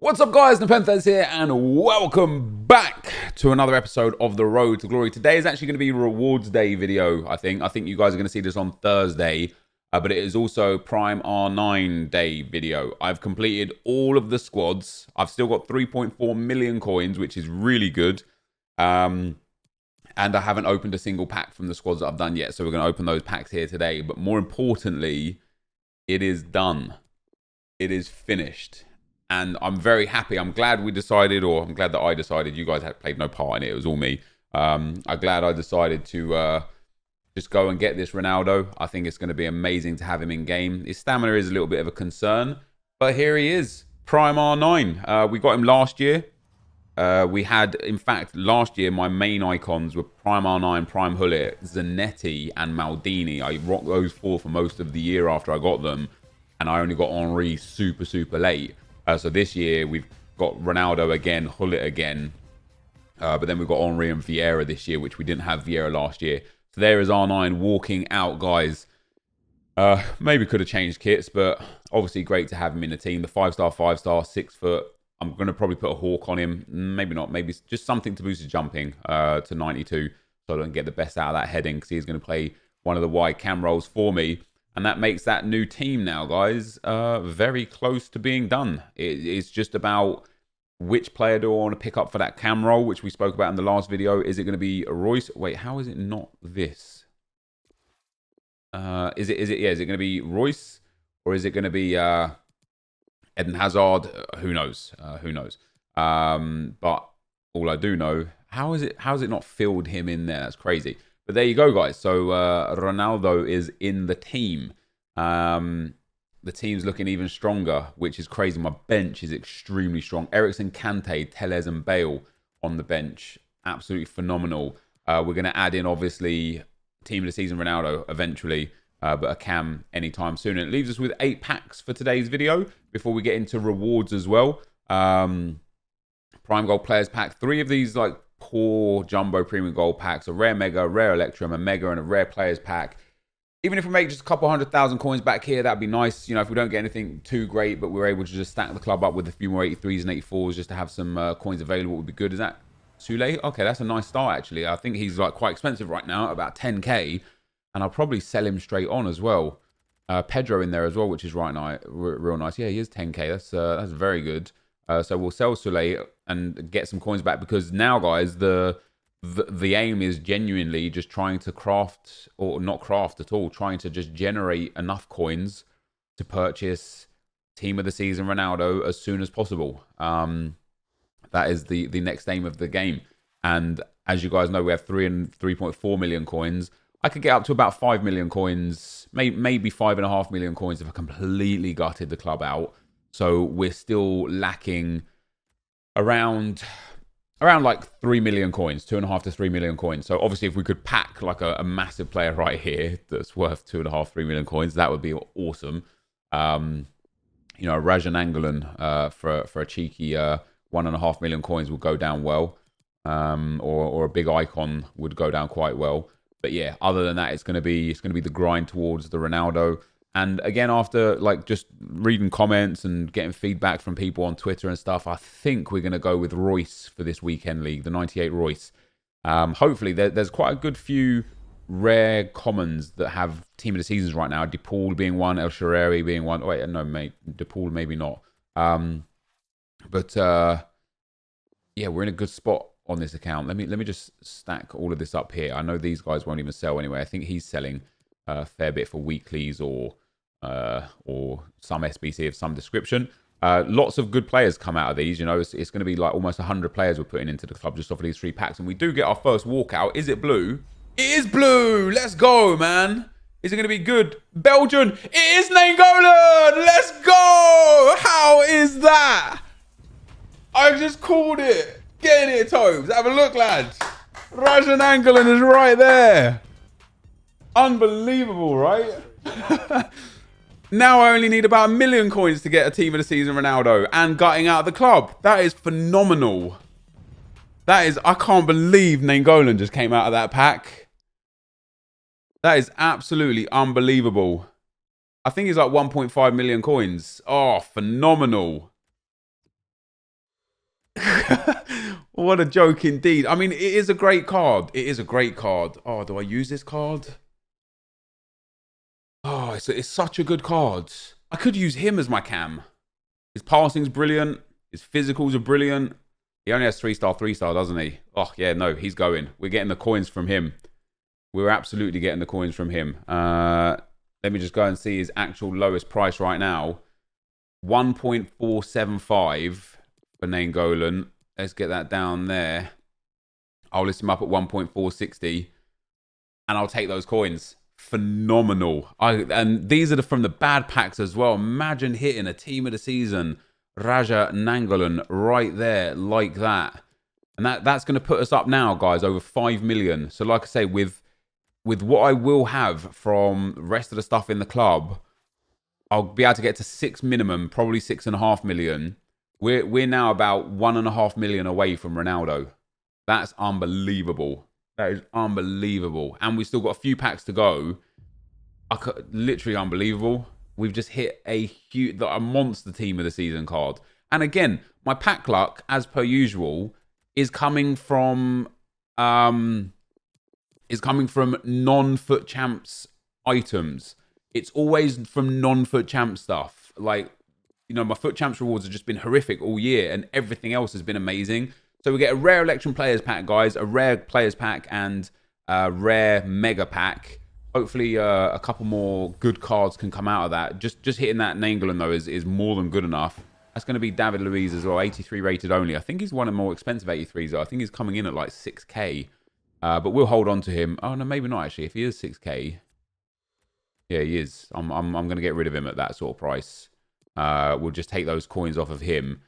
What's up, guys? NepentheZ here, and welcome back to another episode of The Road to Glory. Today is actually going to be a rewards day video, I think. I think you guys are going to see this on Thursday, but it is also Prime R9 day video. I've completed all of the squads. I've still got 3.4 million coins, which is really good. And I haven't opened a single pack from the squads that I've done yet, so we're going to open those packs here today. But more importantly, it is done. It is finished. And I'm very happy. I'm glad we decided, or I'm glad that I decided. You guys had played no part in it. It was all me. I'm glad I decided to just go and get this Ronaldo. I think it's going to be amazing to have him in game. His stamina is a little bit of a concern, but here he is, Prime R9. We got him last year. We had, in fact, last year, my main icons were Prime R9, Prime Hullet, Zanetti, and Maldini. I rocked those four for most of the year after I got them, and I only got Henry super late. So this year, we've got Ronaldo again, Hullet again, but then we've got Henry and Vieira this year, which we didn't have Vieira last year. So there is R9 walking out, guys. Maybe could have changed kits, but obviously great to have him in the team. The 5-star, 6 foot. I'm going to probably put a Hawk on him. Maybe not. Maybe just something to boost his jumping to 92 so I don't get the best out of that heading, because he's going to play one of the wide cam roles for me. And that makes that new team now, guys, very close to being done. It's just about which player do I want to pick up for that cam role, which we spoke about in the last video. Is it going to be Royce? Wait, how is it not this? Is it going to be Royce, or is it going to be Eden Hazard? Who knows? Who knows? But all I do know, how is it not filled him in there? That's crazy. But there you go, guys. So Ronaldo is in the team. The team's looking even stronger, which is crazy. My bench is extremely strong. Eriksen, Kante, Telles, and Bale on the bench. Absolutely phenomenal. We're going to add in, obviously, Team of the Season Ronaldo eventually, but a cam anytime soon. And it leaves us with 8 packs for today's video before we get into rewards as well. Prime Gold Players Pack. 3 of these, like, poor jumbo premium gold packs, a rare mega, a rare electrum, a mega, and a rare players pack. Even if we make just a couple 100,000 coins back here, that'd be nice. You know, if we don't get anything too great, but we're able to just stack the club up with a few more 83s and 84s just to have some coins available, would be good. Is that too late? Okay, that's a nice start, actually. I think he's like quite expensive right now, about 10k, and I'll probably sell him straight on as well. Pedro in there as well, which is real nice. Yeah, he is 10k. That's very good. So we'll sell Soleil and get some coins back, because now, guys, the aim is genuinely just trying to craft, or not craft at all, trying to just generate enough coins to purchase Team of the Season Ronaldo as soon as possible. That is the next aim of the game. And as you guys know, we have 3.4 million coins. I could get up to about 5 million coins, maybe 5.5 million coins if I completely gutted the club out. So we're still lacking around like 3 million coins, 2.5 to 3 million coins. So obviously, if we could pack like a massive player right here that's worth 2.5, 3 million coins, that would be awesome. You know, Rajan Angolan for a cheeky 1.5 million coins would go down well, or a big icon would go down quite well. But yeah, other than that, it's gonna be the grind towards the Ronaldo. And again, after like just reading comments and getting feedback from people on Twitter and stuff, I think we're going to go with Royce for this weekend league, the 98 Royce. Hopefully, there's quite a good few rare commons that have Team of the Seasons right now. DePaul being one, El Shaarawy being one. Oh, wait, no, mate, DePaul maybe not. But yeah, we're in a good spot on this account. Let me just stack all of this up here. I know these guys won't even sell anyway. I think he's selling a fair bit for weeklies or some SBC of some description. Lots of good players come out of these. You know, it's going to be like almost 100 players we're putting into the club just off of these 3 packs. And we do get our first walkout. Is it blue? It is blue. Let's go, man. Is it going to be good? Belgian. It is Nainggolan. Let's go. How is that? I just called it. Get in it, Tobes. Have a look, lads. Rajan Angolan is right there. Unbelievable, right? Now I only need about 1 million coins to get a Team of the Season Ronaldo and gutting out of the club. That is phenomenal. That is, I can't believe Nainggolan just came out of that pack. That is absolutely unbelievable. I think he's like 1.5 million coins. Oh, phenomenal. What a joke indeed. I mean, it is a great card. It is a great card. Oh, do I use this card? Oh, it's such a good card. I could use him as my cam. His passing's brilliant. His physicals are brilliant. He only has 3-star, 3-star, doesn't he? Oh, yeah, no, he's going. We're getting the coins from him. We're absolutely getting the coins from him. Let me just go and see his actual lowest price right now. 1.475 for Nainggolan. Let's get that down there. I'll list him up at 1.460. And I'll take those coins. Phenomenal. And these are from the bad packs as well. Imagine hitting a team of the season, Raja Nainggolan, right there, like that. And that's going to put us up now, guys, over 5 million. So like I say, with what I will have from the rest of the stuff in the club, I'll be able to get to 6 minimum, probably 6.5 million. We're now about 1.5 million away from Ronaldo. That's unbelievable. That is unbelievable. And we've still got a few packs to go. Literally unbelievable. We've just hit a monster team of the season card. And again, my pack luck, as per usual, is coming from non-FUT champs items. It's always from non-FUT champ stuff. Like, you know, my FUT champs rewards have just been horrific all year, and everything else has been amazing. So we get a rare election players pack, guys, a rare players pack, and a rare mega pack. Hopefully, a couple more good cards can come out of that. Just hitting that Nainggolan, though, is more than good enough. That's going to be David Luiz as well, 83 rated only. I think he's one of the more expensive 83s, though. I think he's coming in at like 6k. But we'll hold on to him. Oh, no, maybe not, actually. If he is 6k. Yeah, he is. I'm going to get rid of him at that sort of price. We'll just take those coins off of him.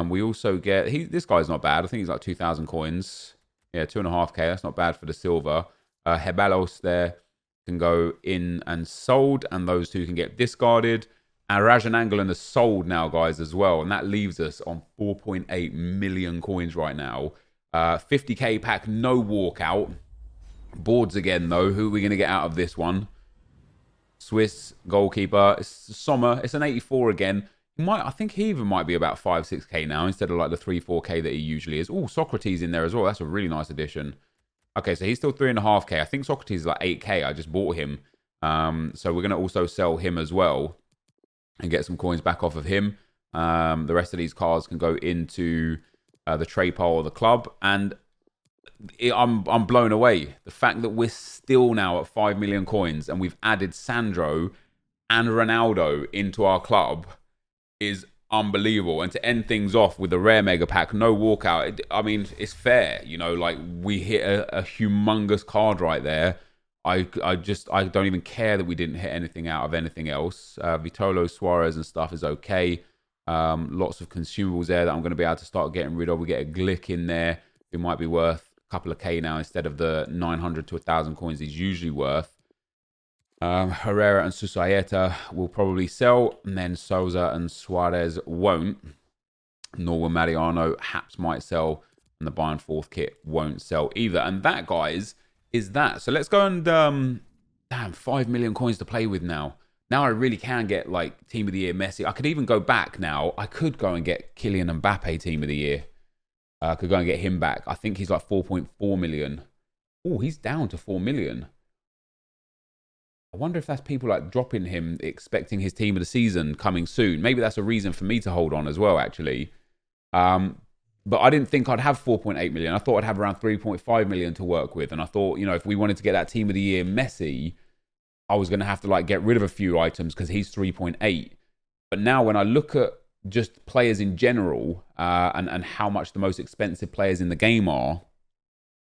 We also get... This guy's not bad. I think he's like 2,000 coins. Yeah, 2.5k. That's not bad for the silver. Hebalos there can go in and sold, and those two can get discarded. And Raja Nainggolan is sold now, guys, as well. And that leaves us on 4.8 million coins right now. 50k pack, no walkout. Boards again, though. Who are we going to get out of this one? Swiss goalkeeper. It's Sommer. It's an 84 again. I think he even might be about 5-6k now instead of like the 3-4k that he usually is. Oh, Socrates in there as well. That's a really nice addition. Okay, so he's still 3.5k. I think Socrates is like 8k. I just bought him. So we're going to also sell him as well and get some coins back off of him. The rest of these cards can go into the trade pile of the club. And I'm blown away. The fact that we're still now at 5 million coins and we've added Sandro and Ronaldo into our club is unbelievable. And to end things off with a rare mega pack, no walkout, I mean, it's fair, you know, like we hit a humongous card right there. I don't even care that we didn't hit anything out of anything else. Vitolo, Suarez and stuff is okay. Lots of consumables there that I'm going to be able to start getting rid of. We get a Glick in there. It might be worth a couple of K now instead of the 900 to 1,000 coins he's usually worth. Herrera and Susaeta will probably sell, and then Souza and Suarez won't. Nor will Mariano. Haps might sell, and the Bayern fourth kit won't sell either. And that, guys, is that. So let's go and damn, 5 million coins to play with now. Now I really can get like Team of the Year Messi. I could even go back now. I could go and get Kylian Mbappe Team of the Year. I could go and get him back. I think he's like 4.4 million. Oh, he's down to 4 million. I wonder if that's people like dropping him, expecting his team of the season coming soon. Maybe that's a reason for me to hold on as well, actually. But I didn't think I'd have 4.8 million. I thought I'd have around 3.5 million to work with. And I thought, you know, if we wanted to get that team of the year Messi, I was going to have to like get rid of a few items because he's 3.8. But now when I look at just players in general and how much the most expensive players in the game are,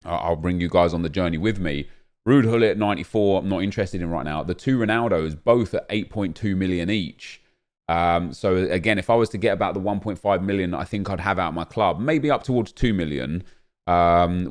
I'll bring you guys on the journey with me. Ruud Gullit at 94, I'm not interested in right now. The two Ronaldos, both at 8.2 million each. So again, if I was to get about the 1.5 million I think I'd have out of my club, maybe up towards 2 million,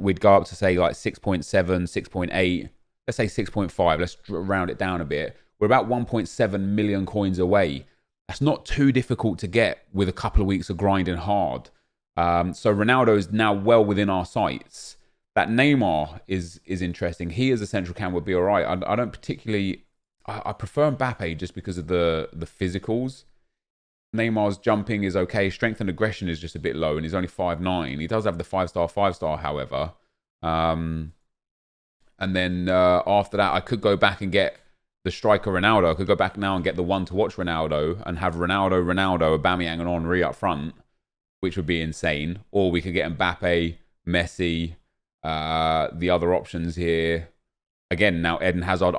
we'd go up to say like 6.7, 6.8, let's say 6.5, let's round it down a bit. We're about 1.7 million coins away. That's not too difficult to get with a couple of weeks of grinding hard. So Ronaldo is now well within our sights. That Neymar is interesting. He as a central cam would be all right. I don't particularly... I prefer Mbappe just because of the physicals. Neymar's jumping is okay. Strength and aggression is just a bit low, and he's only 5'9". He does have the 5-star, however. And then after that, I could go back and get the striker Ronaldo. I could go back now and get the one to watch Ronaldo and have Ronaldo, Aubameyang, and Henry up front, which would be insane. Or we could get Mbappe, Messi, the other options here. Again, now Eden Hazard.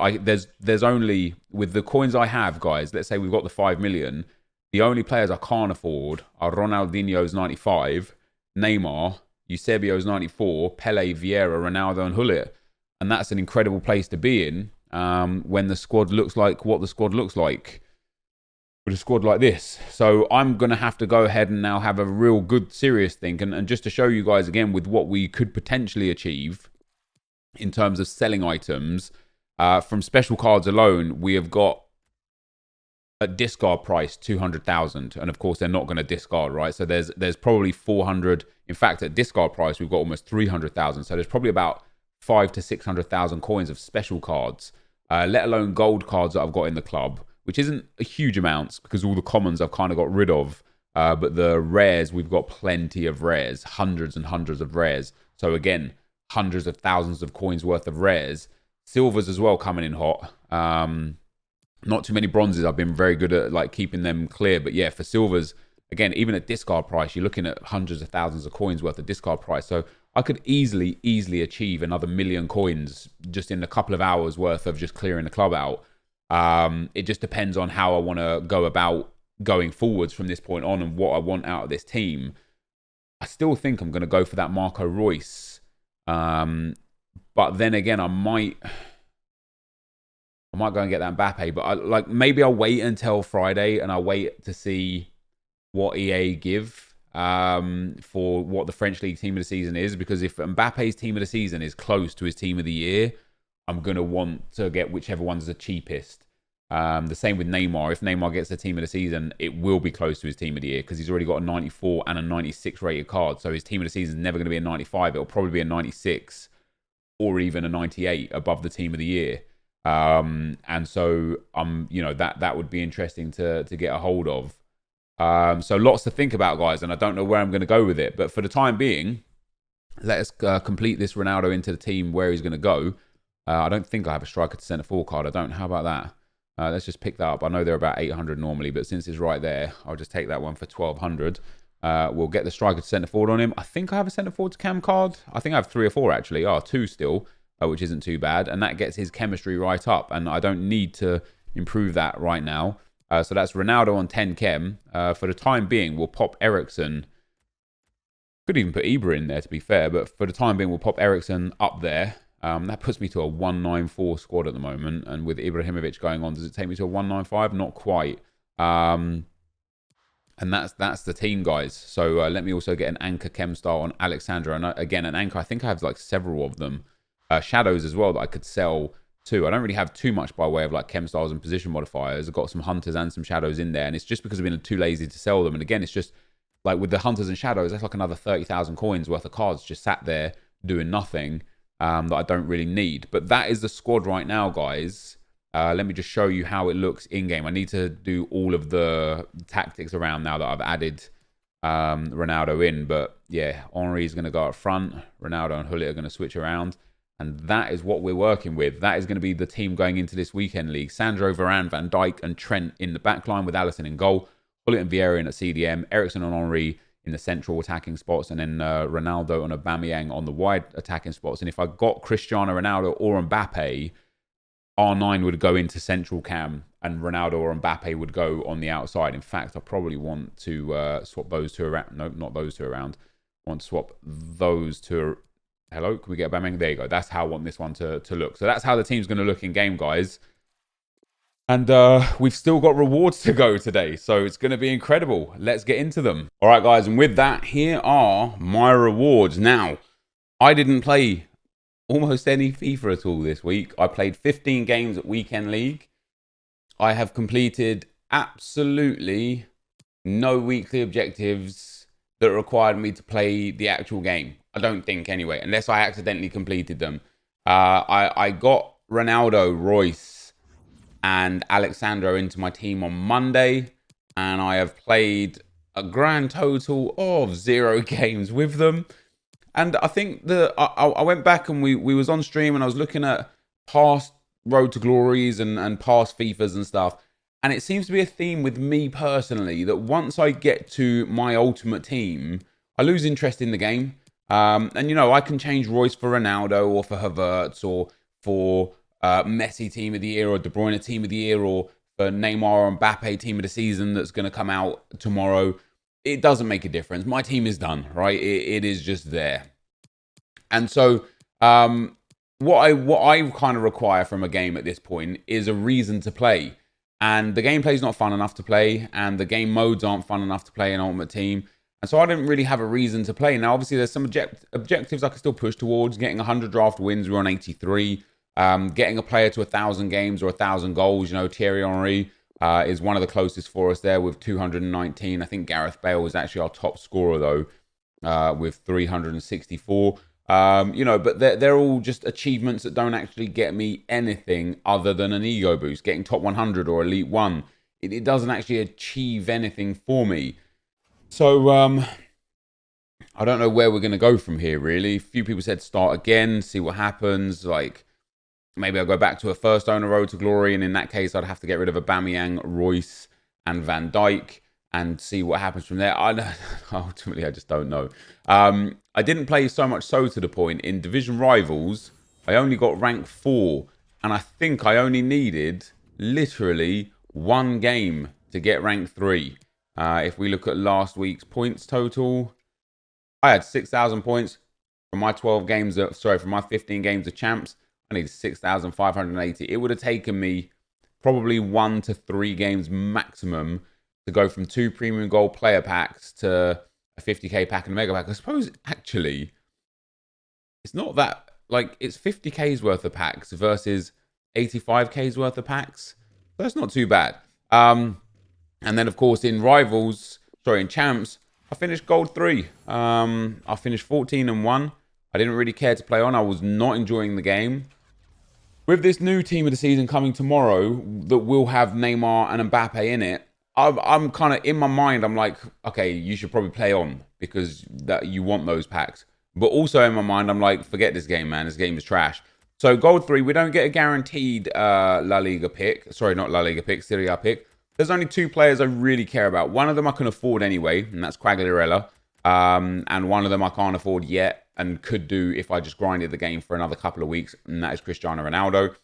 There's only, with the coins I have, guys, let's say we've got the 5 million. The only players I can't afford are Ronaldinho's 95, Neymar, Eusebio's 94, Pele, Vieira, Ronaldo, and Gullit. And that's an incredible place to be in when the squad looks like what the squad looks like with a squad like this. So I'm going to have to go ahead and now have a real good, serious think. And just to show you guys again with what we could potentially achieve in terms of selling items, from special cards alone, we have got at discard price 200,000, and of course they're not going to discard, right? So there's probably 400. In fact, at discard price we've got almost 300,000. So there's probably about 500,000 to 600,000 coins of special cards, let alone gold cards that I've got in the club, which isn't a huge amount because all the commons I've kind of got rid of. But the rares, we've got plenty of rares, hundreds and hundreds of rares. So again, hundreds of thousands of coins worth of rares. Silvers as well coming in hot. Not too many bronzes. I've been very good at like keeping them clear. But yeah, for silvers, again, even at discard price, you're looking at hundreds of thousands of coins worth of discard price. So I could easily achieve another 1 million coins just in a couple of hours worth of just clearing the club out. It just depends on how I want to go about going forwards from this point on and what I want out of this team. I still think I'm going to go for that Marco Reus. But then again, I might go and get that Mbappe, but maybe I'll wait until Friday and I'll wait to see what EA give for what the French League team of the season is, because if Mbappe's team of the season is close to his team of the year, I'm going to want to get whichever one's the cheapest. The same with Neymar. If Neymar gets the team of the season, it will be close to his team of the year because he's already got a 94 and a 96 rated card. So his team of the season is never going to be a 95. It'll probably be a 96 or even a 98 above the team of the year. And so that would be interesting to get a hold of. So lots to think about, guys, and I don't know where I'm going to go with it. But for the time being, let us complete this Ronaldo into the team where he's going to go. I don't think I have a striker to centre forward card. I don't. How about that? Let's just pick that up. I know they're about 800 normally, but since it's right there, I'll just take that one for 1,200. We'll get the striker to centre forward on him. I think I have a centre forward to cam card. I think I have 3 or 4 actually. 2 still, which isn't too bad. And that gets his chemistry right up. And I don't need to improve that right now. So that's Ronaldo on 10 chem. For the time being, we'll pop Eriksen. Could even put Ibra in there, to be fair. But for the time being, we'll pop Eriksen up there. That puts me to a 194 squad at the moment. And with Ibrahimovic going on, does it take me to a 195? Not quite. And that's the team, guys. So let me also get an anchor chem style on Alexandra. And again, an anchor, I think I have like several of them. Shadows as well that I could sell too. I don't really have too much by way of like chem styles and position modifiers. I've got some hunters and some shadows in there. And it's just because I've been too lazy to sell them. And again, it's just like with the hunters and shadows, that's like another 30,000 coins worth of cards just sat there doing nothing. That I don't really need. But that is the squad right now, guys. Let me just show you how it looks in-game. I need to do all of the tactics around now that I've added Ronaldo in. But yeah, Henry is going to go up front. Ronaldo and Gullit are going to switch around. And that is what we're working with. That is going to be the team going into this weekend league. Sandro, Varane, Van Dijk and Trent in the back line with Alisson in goal. Gullit and Vieira in at CDM. Eriksen and Henry in the central attacking spots, and then Ronaldo and Aubameyang on the wide attacking spots. And if I got Cristiano Ronaldo or Mbappe, R9 would go into central cam, and Ronaldo or Mbappe would go on the outside. In fact, I probably want to swap those two around. No, not those two around. I want to swap those two. Hello, can we get Aubameyang? There you go. That's how I want this one to look. So that's how the team's going to look in game, guys. And we've still got rewards to go today, so it's going to be incredible. Let's get into them. All right, guys, and with that, here are my rewards. Now, I didn't play almost any FIFA at all this week. I played 15 games at Weekend League. I have completed absolutely no weekly objectives that required me to play the actual game. I don't think, anyway, unless I accidentally completed them. I got Ronaldo, Reus, and Alexandro into my team on Monday, and I have played a grand total of 0 games with them. And I think I went back and we was on stream and I was looking at past Road to Glories and past FIFAs and stuff. And it seems to be a theme with me personally that once I get to my ultimate team, I lose interest in the game. And, you know, I can change Royce for Ronaldo or for Havertz or for Messi team of the year or De Bruyne team of the year or for Neymar or Mbappe team of the season that's going to come out tomorrow. It doesn't make a difference. My team is done, right? It is just there. And so what I kind of require from a game at this point is a reason to play. And the gameplay is not fun enough to play, and the game modes aren't fun enough to play in Ultimate Team. And so I didn't really have a reason to play. Now, obviously, there's some objectives I can still push towards. Getting 100 draft wins, we're on 83. Getting a player to 1,000 games or 1,000 goals. You know, Thierry Henry is one of the closest for us there with 219. I think Gareth Bale is actually our top scorer, though, with 364. You know, but they're all just achievements that don't actually get me anything other than an ego boost. Getting top 100 or Elite 1. It doesn't actually achieve anything for me. So, I don't know where we're going to go from here, really. A few people said start again, see what happens. Like, maybe I'll go back to a first owner Road to Glory, and in that case, I'd have to get rid of Aubameyang, Royce, and Van Dijk, and see what happens from there. Ultimately, I just don't know. I didn't play so much so to the point. In Division Rivals, I only got rank 4, and I think I only needed literally 1 game to get rank 3. If we look at last week's points total, I had 6,000 points from my 12 games. From my 15 games of champs. I needed 6,580. It would have taken me probably 1 to 3 games maximum to go from 2 premium gold player packs to a 50k pack and a mega pack. I suppose actually it's not that, like, it's 50k's worth of packs versus 85k's worth of packs. That's not too bad. And then, of course, in champs, I finished gold 3. I finished 14-1. I didn't really care to play on. I was not enjoying the game. With this new team of the season coming tomorrow that will have Neymar and Mbappe in it, I'm kind of, in my mind, I'm like, okay, you should probably play on because that you want those packs. But also in my mind, I'm like, forget this game, man. This game is trash. So gold 3, we don't get a guaranteed La Liga pick. Sorry, not La Liga pick, Serie A pick. There's only 2 players I really care about. One of them I can afford anyway, and that's Quagliarella. And one of them I can't afford yet and could do if I just grinded the game for another couple of weeks, and that is Cristiano Ronaldo.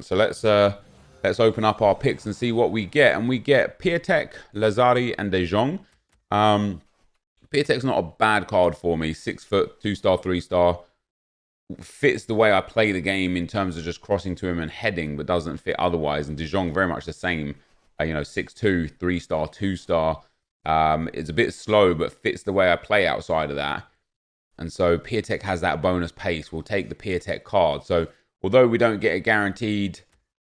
So let's open up our picks and see what we get. And we get Piatek, Lazari, and De Jong. Piatek's not a bad card for me. 6 foot, 2-star, 3-star. Fits the way I play the game in terms of just crossing to him and heading, but doesn't fit otherwise. And De Jong very much the same. 6'2", 3-star, 2-star. It's a bit slow, but fits the way I play outside of that. And so Piatek has that bonus pace. We'll take the Piatek card. So although we don't get a guaranteed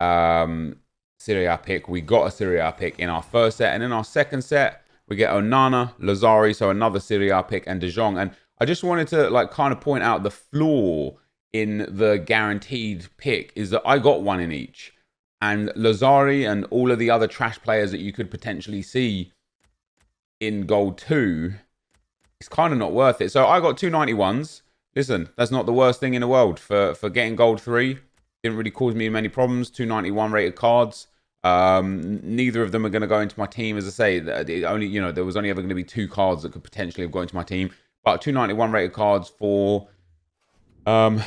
Serie A pick, we got a Serie A pick in our first set. And in our second set, we get Onana, Lazari, so another Serie A pick, and De Jong. And I just wanted to kind of point out the flaw in the guaranteed pick is that I got one in each. And Lazari and all of the other trash players that you could potentially see in gold 2, it's kind of not worth it. So I got 291s. Listen, that's not the worst thing in the world for getting gold 3. Didn't really cause me many problems. 291 rated cards. Neither of them are going to go into my team. As I say, there was only ever going to be 2 cards that could potentially have gone into my team. But 291 rated cards for an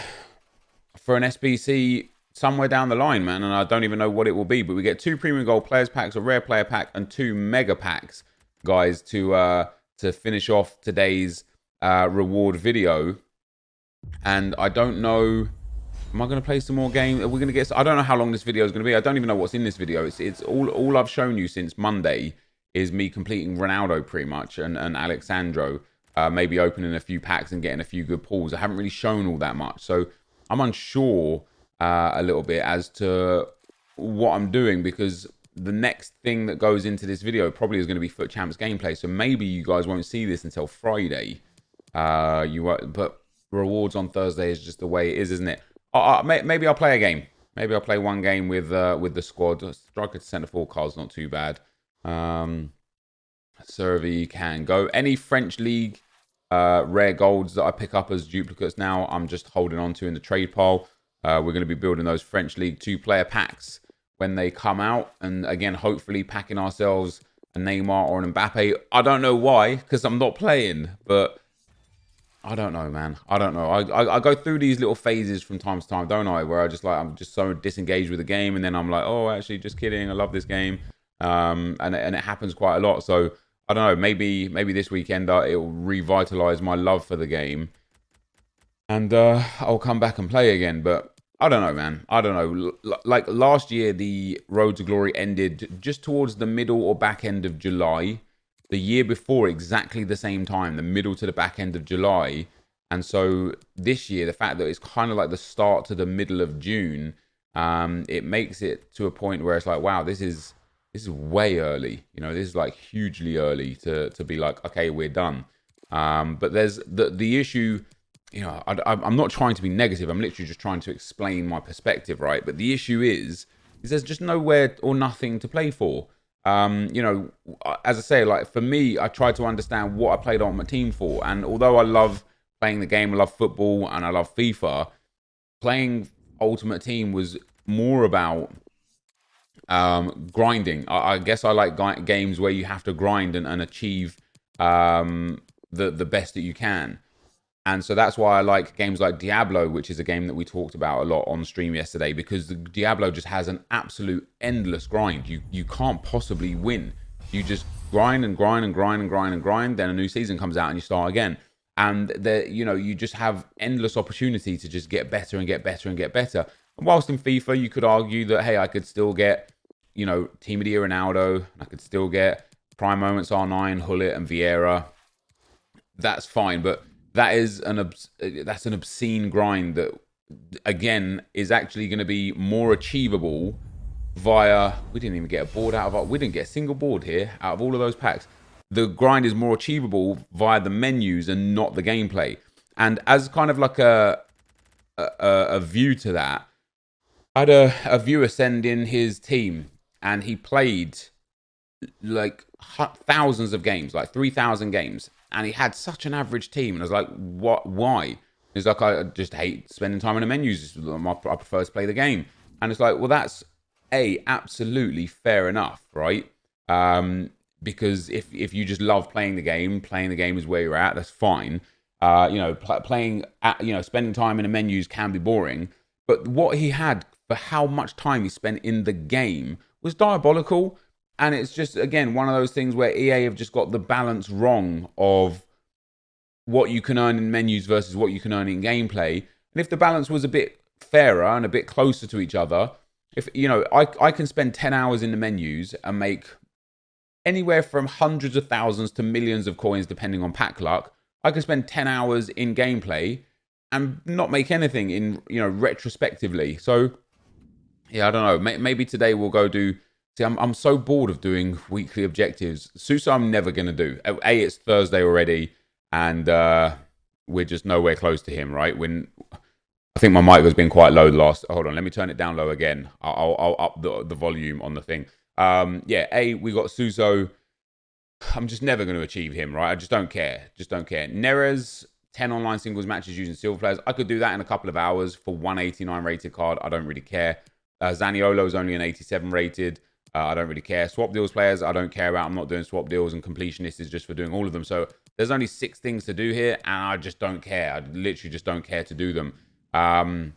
SBC somewhere down the line, man, and I don't even know what it will be. But we get 2 premium gold players packs, a rare player pack, and 2 mega packs, guys, to finish off today's reward video. And I don't know, am I going to play some more games? Are we going to get? I don't know how long this video is going to be. I don't even know what's in this video. It's all I've shown you since Monday is me completing Ronaldo pretty much and Alexandro, maybe opening a few packs and getting a few good pulls. I haven't really shown all that much, so I'm unsure a little bit as to what I'm doing, because the next thing that goes into this video probably is going to be Foot Champs gameplay. So maybe you guys won't see this until Friday. But rewards on Thursday is just the way it is, isn't it? Maybe I'll play a game. Maybe I'll play one game with the squad. Striker to centre forward card's not too bad. Survey can go. Any French league rare golds that I pick up as duplicates now, I'm just holding on to in the trade pile. We're going to be building those French League 2-player packs when they come out. And again, hopefully packing ourselves a Neymar or an Mbappe. I don't know why, because I'm not playing. But I don't know, man. I don't know. I go through these little phases from time to time, don't I? Where I just like, I'm just so disengaged with the game. And then I'm like, oh, actually, just kidding. I love this game. And it happens quite a lot. So I don't know. Maybe this weekend it will revitalize my love for the game, and I'll come back and play again. But I don't know, man. I don't know. Like last year, the Road to Glory ended just towards the middle or back end of July. The year before, exactly the same time, the middle to the back end of July. And so this year, the fact that it's kind of like the start to the middle of June, it makes it to a point where it's like, wow, this is way early. You know, this is like hugely early to be like, okay, we're done. But there's the issue. You know, I'm not trying to be negative. I'm literally just trying to explain my perspective, right? But the issue is there's just nowhere or nothing to play for. You know, as I say, like for me, I try to understand what I played Ultimate Team for. And although I love playing the game, I love football and I love FIFA, playing Ultimate Team was more about grinding. I guess I like games where you have to grind and achieve the best that you can. And so that's why I like games like Diablo, which is a game that we talked about a lot on stream yesterday, because the Diablo just has an absolute endless grind. You can't possibly win. You just grind and grind and grind and grind and grind. Then a new season comes out and you start again. And you just have endless opportunity to just get better and get better and get better. And whilst in FIFA, you could argue that, hey, I could still get, Team of the Year Ronaldo. I could still get Prime Moments R9, Hullet and Vieira. That's fine, but that's an obscene grind that, again, is actually going to be more achievable via. We didn't even get a board out of. We didn't get a single board here out of all of those packs. The grind is more achievable via the menus and not the gameplay. And as kind of like a view to that, I had a viewer send in his team, and he played like thousands of games, like 3,000 games. And he had such an average team. And I was like, what? Why? He's like, I just hate spending time in the menus. I prefer to play the game. And it's like, well, that's absolutely fair enough, right? Because if you just love playing the game is where you're at. That's fine. Spending time in the menus can be boring. But what he had for how much time he spent in the game was diabolical. And it's just, again, one of those things where EA have just got the balance wrong of what you can earn in menus versus what you can earn in gameplay. And if the balance was a bit fairer and a bit closer to each other, if I can spend 10 hours in the menus and make anywhere from hundreds of thousands to millions of coins, depending on pack luck. I can spend 10 hours in gameplay and not make anything in, retrospectively. So, yeah, I don't know. Maybe today we'll go do. See, I'm so bored of doing weekly objectives. Suso, I'm never going to do. It's Thursday already, and we're just nowhere close to him, right? I think my mic has been quite low the last. Hold on, let me turn it down low again. I'll up the volume on the thing. We got Suso. I'm just never going to achieve him, right? I just don't care. Neres, 10 online singles matches using silver players. I could do that in a couple of hours for 189 rated card. I don't really care. Zaniolo is only an 87 rated. I don't really care. Swap deals players, I don't care about. I'm not doing swap deals, and completionist is just for doing all of them. So there's only 6 things to do here, and I just don't care. I literally just don't care to do them. And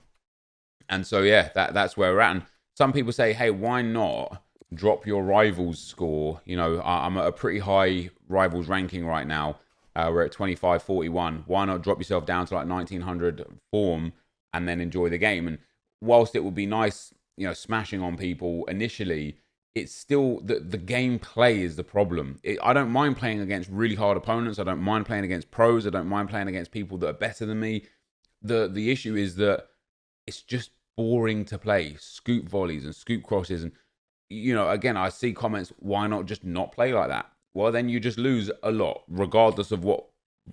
so, yeah, that's where we're at. And some people say, hey, why not drop your rivals score? I'm at a pretty high rivals ranking right now. We're at 2541. Why not drop yourself down to like 1900 form and then enjoy the game? And whilst it would be nice, smashing on people initially, it's still the gameplay is the problem. I don't mind playing against really hard opponents. I don't mind playing against pros. I don't mind playing against people that are better than me. The issue is that it's just boring to play. Scoop volleys and scoop crosses. And, again, I see comments, why not just not play like that? Well, then you just lose a lot. Regardless of what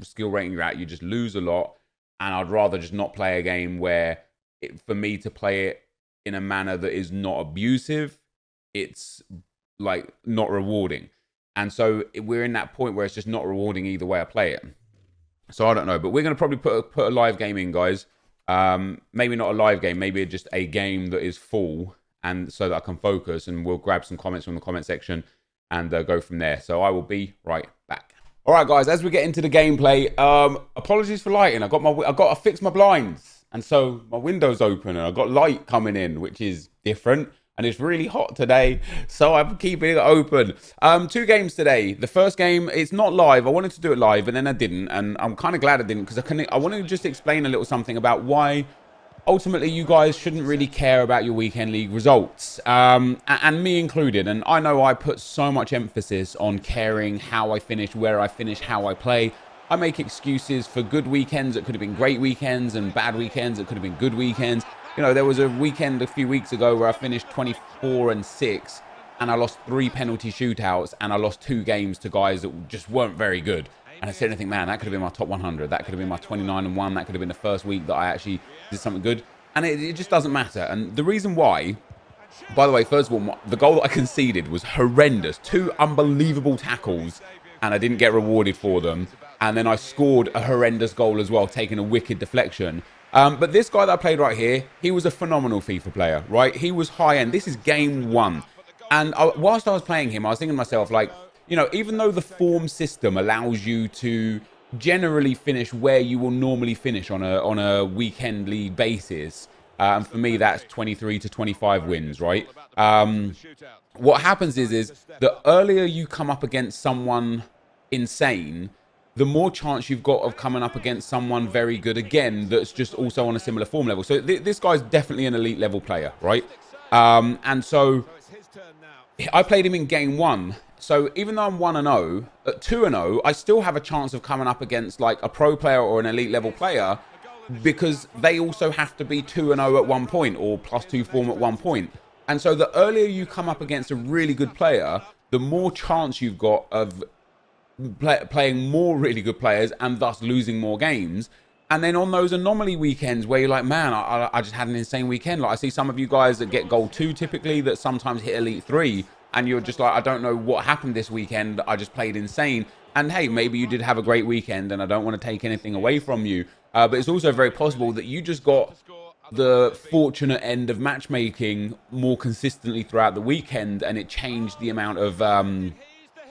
skill rating you're at, you just lose a lot. And I'd rather just not play a game where, for me to play it in a manner that is not abusive, it's like not rewarding. And so we're in that point where it's just not rewarding either way I play it. So I don't know, but we're going to probably put a live game in, guys. Maybe not a live game, maybe just a game that is full, and so that I can focus, and we'll grab some comments from the comment section and go from there. So I will be right back. All right, guys, as we get into the gameplay, apologies for lighting. I got to fix my blinds, and so my window's open, and I've got light coming in, which is different. And it's really hot today, so I'm keeping it open. 2 games today. The first game, it's not live. I wanted to do it live, and then I didn't. And I'm kind of glad I didn't, because I wanted to just explain a little something about why ultimately you guys shouldn't really care about your weekend league results, and me included. And I know I put so much emphasis on caring how I finish, where I finish, how I play. I make excuses for good weekends that could have been great weekends, and bad weekends that could have been good weekends. You know, there was a weekend a few weeks ago where I finished 24-6, and I lost 3 penalty shootouts, and I lost 2 games to guys that just weren't very good. And I said, anything, man, that could have been my top 100. That could have been my 29-1. That could have been the first week that I actually did something good. And it just doesn't matter. And the reason why, by the way, first of all, the goal that I conceded was horrendous. 2 unbelievable tackles, and I didn't get rewarded for them. And then I scored a horrendous goal as well, taking a wicked deflection. But this guy that I played right here, he was a phenomenal FIFA player, right? He was high-end. This is game 1. And whilst I was playing him, I was thinking to myself, like, you know, even though the form system allows you to generally finish where you will normally finish on a weekend league basis, and for me, that's 23 to 25 wins, right? What happens is the earlier you come up against someone insane, the more chance you've got of coming up against someone very good again that's just also on a similar form level. So this guy's definitely an elite level player, right? And so I played him in game 1. So even though I'm 1-0, at 2-0, I still have a chance of coming up against like a pro player or an elite level player, because they also have to be 2-0 at one point, or +2 form at one point. And so the earlier you come up against a really good player, the more chance you've got of playing more really good players and thus losing more games. And then on those anomaly weekends where you're like, man, I just had an insane weekend. Like I see some of you guys that get gold 2 typically that sometimes hit elite 3, and you're just like, I don't know what happened this weekend. I just played insane. And hey, maybe you did have a great weekend, and I don't want to take anything away from you. But it's also very possible that you just got the fortunate end of matchmaking more consistently throughout the weekend, and it changed the amount of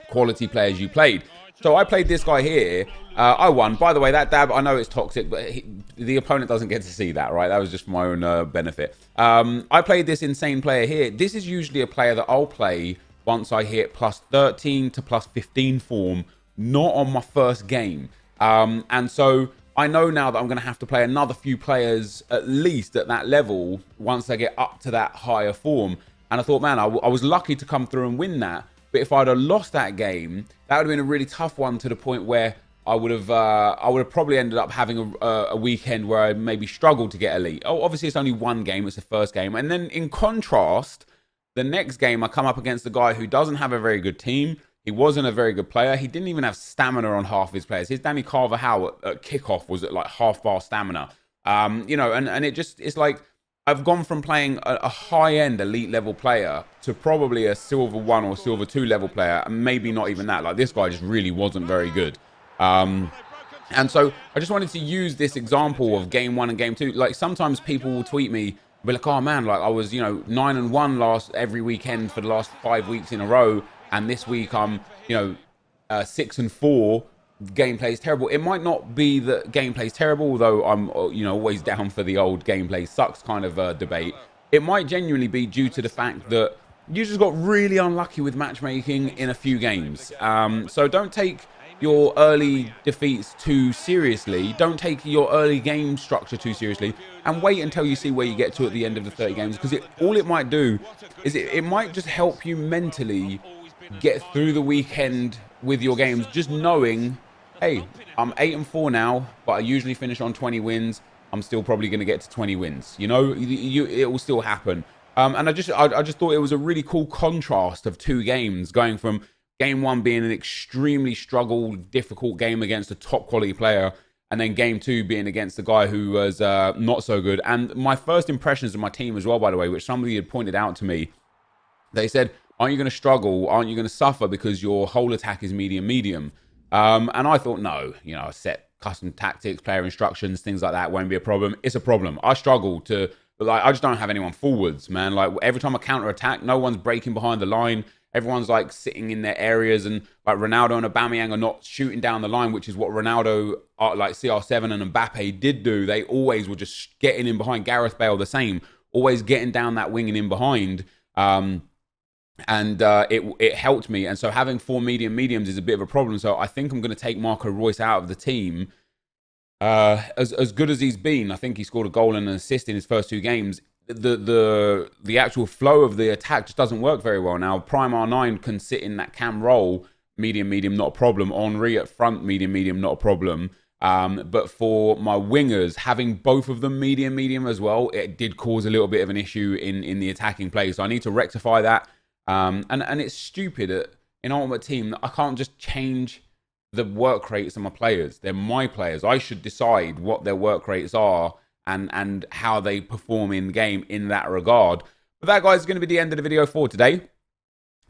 quality players you played. So I played this guy here. I won. By the way, that dab, I know it's toxic, but the opponent doesn't get to see that, right? That was just for my own benefit. I played this insane player here. This is usually a player that I'll play once I hit +13 to +15 form, not on my first game. And so I know now that I'm going to have to play another few players at least at that level once I get up to that higher form. And I thought, man, I was lucky to come through and win that. But if I'd have lost that game, that would have been a really tough one, to the point where I would have probably ended up having a weekend where I maybe struggled to get elite. Oh, obviously it's only one game, it's the first game. And then in contrast, the next game I come up against a guy who doesn't have a very good team. He wasn't a very good player. He didn't even have stamina on half his players. His Danny Carvajal at kickoff was at like half bar stamina. You know, and it's like, I've gone from playing a high-end elite level player to probably a silver 1 or silver 2 level player, and maybe not even that. Like, this guy just really wasn't very good. And so I just wanted to use this example of game 1 and game 2. Like, sometimes people will tweet me, be like, oh man, like I was, you know, 9-1 every weekend for the last 5 weeks in a row, and this week I'm, you know, 6-4. Gameplay is terrible. It might not be that gameplay is terrible, although I'm, you know, always down for the old gameplay sucks kind of debate. It might genuinely be due to the fact that you just got really unlucky with matchmaking in a few games. So don't take your early defeats too seriously. Don't take your early game structure too seriously, and wait until you see where you get to at the end of the 30 games, because all it might do is it might just help you mentally get through the weekend with your games, just knowing, hey, I'm 8-4 now, but I usually finish on 20 wins. I'm still probably going to get to 20 wins. You know, it will still happen. And I just thought it was a really cool contrast of 2 games, going from game 1 being an extremely difficult game against a top quality player, and then game 2 being against a guy who was not so good. And my first impressions of my team as well, by the way, which somebody had pointed out to me, they said, Aren't you going to struggle? Aren't you going to suffer because your whole attack is medium? And I thought, no, you know, set custom tactics, player instructions, things like that won't be a problem. It's a problem. I struggle to, like, I just don't have anyone forwards, man. Like, every time I counter attack, no one's breaking behind the line. Everyone's like sitting in their areas, and like Ronaldo and Aubameyang are not shooting down the line, which is what Ronaldo, like CR7 and Mbappe did do. They always were just getting in behind. Gareth Bale the same, always getting down that wing and in behind. It helped me. And so having 4 mediums is a bit of a problem. So I think I'm going to take Marco Reus out of the team. As good as he's been, I think he scored a goal and an assist in his first 2 games. The actual flow of the attack just doesn't work very well now. Prime R9 can sit in that cam role, medium, not a problem. Henry at front, medium, not a problem. But for my wingers, having both of them medium as well, it did cause a little bit of an issue in the attacking play. So I need to rectify that. And it's stupid in Ultimate Team that I can't just change the work rates of my players. They're my players. I should decide what their work rates are and how they perform in game in that regard. But that, guys, is going to be the end of the video for today.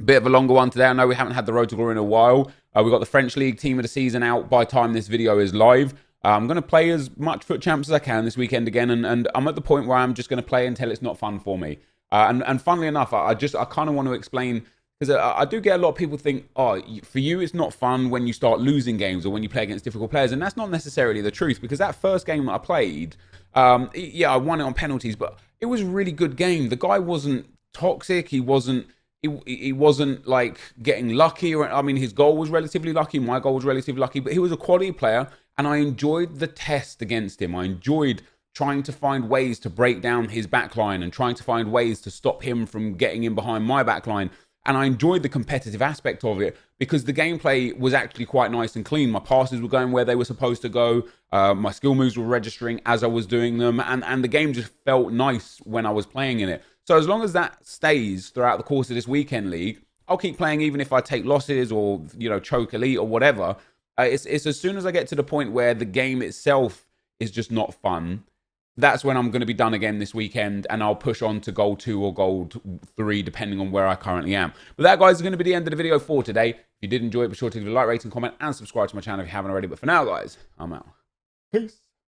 Bit of a longer one today. I know we haven't had the Road to Glory in a while. We've got the French League Team of the Season out by the time this video is live. I'm going to play as much Foot Champs as I can this weekend again. And I'm at the point where I'm just going to play until it's not fun for me. And funnily enough, I kind of want to explain, because I do get a lot of people think, oh, for you it's not fun when you start losing games or when you play against difficult players. And that's not necessarily the truth, because that first game that I played, yeah, I won it on penalties, but it was a really good game. The guy wasn't toxic. He wasn't like getting lucky. I mean, his goal was relatively lucky. My goal was relatively lucky, but he was a quality player, and I enjoyed the test against him. I enjoyed trying to find ways to break down his backline and trying to find ways to stop him from getting in behind my backline. And I enjoyed the competitive aspect of it because the gameplay was actually quite nice and clean. My passes were going where they were supposed to go. My skill moves were registering as I was doing them. And the game just felt nice when I was playing in it. So as long as that stays throughout the course of this weekend league, I'll keep playing even if I take losses or, you know, choke elite or whatever. It's as soon as I get to the point where the game itself is just not fun, that's when I'm going to be done again this weekend, and I'll push on to Gold 2 or Gold 3, depending on where I currently am. But that, guys, is going to be the end of the video for today. If you did enjoy it, be sure to leave a like, rating, comment, and subscribe to my channel if you haven't already. But for now, guys, I'm out. Peace.